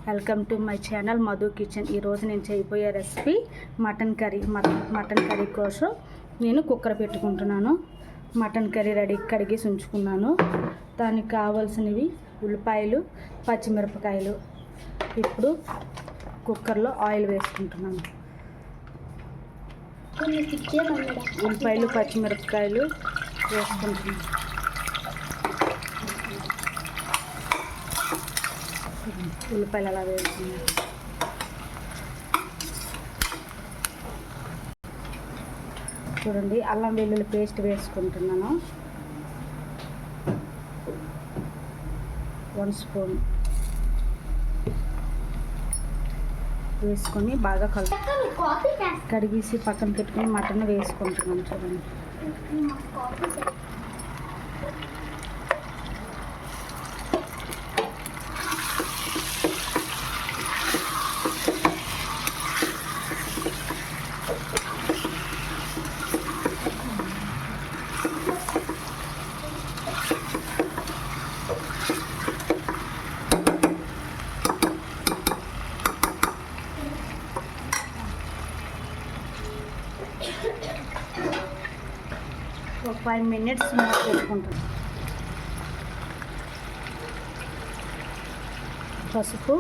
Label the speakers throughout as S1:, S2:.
S1: Welcome to my channel Madhu kitchen. ఈరోజు నేను చేయబోయే recipe mutton curry. Mutton curry కోసం నేను కుక్కర్ పెట్టుకుంటున్నాను. మటన్ కర్రీ రెడీ కడిగేసి ఉంచుకున్నాను. దానికి కావాల్సినవి ఉల్లిపాయలు, పచ్చిమిరపకాయలు. ఇప్పుడు కుక్కర్లో ఆయిల్ వేసుకుంటున్నాను. ఉల్లిపాయలు, పచ్చిమిరపకాయలు వేసుకుంటున్నాను. ఉల్లిపాయలు అలా వేసుకున్నాను. చూడండి, అల్లం వెల్లుల్లి పేస్ట్ వేసుకుంటున్నాను. 1 స్పూన్ వేసుకొని బాగా కడిగేసి పక్కన పెట్టుకొని మటన్ వేసుకుంటున్నాను. చూడండి, ఒక 5 మినిట్స్ మూత పెట్టుకుంటాను. పసుపు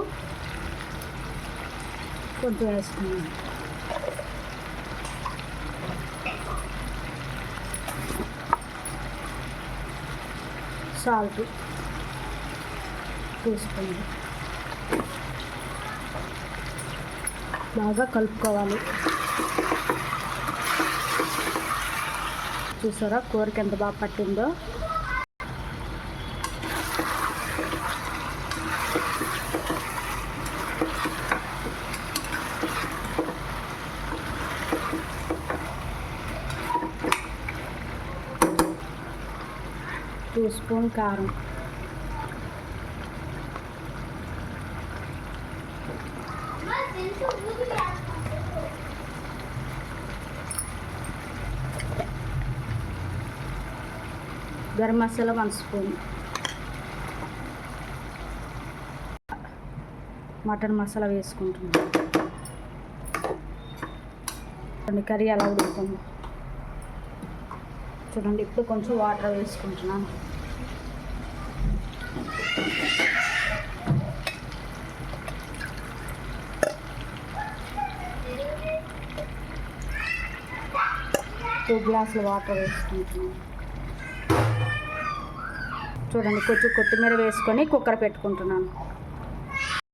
S1: కొంచెం వేసుకున్నాను. సాల్ట్ 2 స్పూన్లు. బాగా కలుపుకోవాలి. చూసారా కూరకి ఎంత బాగా పట్టిందో. టూ స్పూన్ కారం, గరం మసాలా 1 స్పూన్, మటన్ మసాలా వేసుకుంటున్నాను. కర్రీ అలా ఉడుకుతుంది. చూడండి, ఇప్పుడు కొంచెం వాటర్ వేసుకుంటున్నాను. టూ గ్లాసులు వాటర్ వేసుకుంటున్నాను. చూడండి, కొంచెం కొత్తిమీర వేసుకొని కుక్కర్ పెట్టుకుంటున్నాను.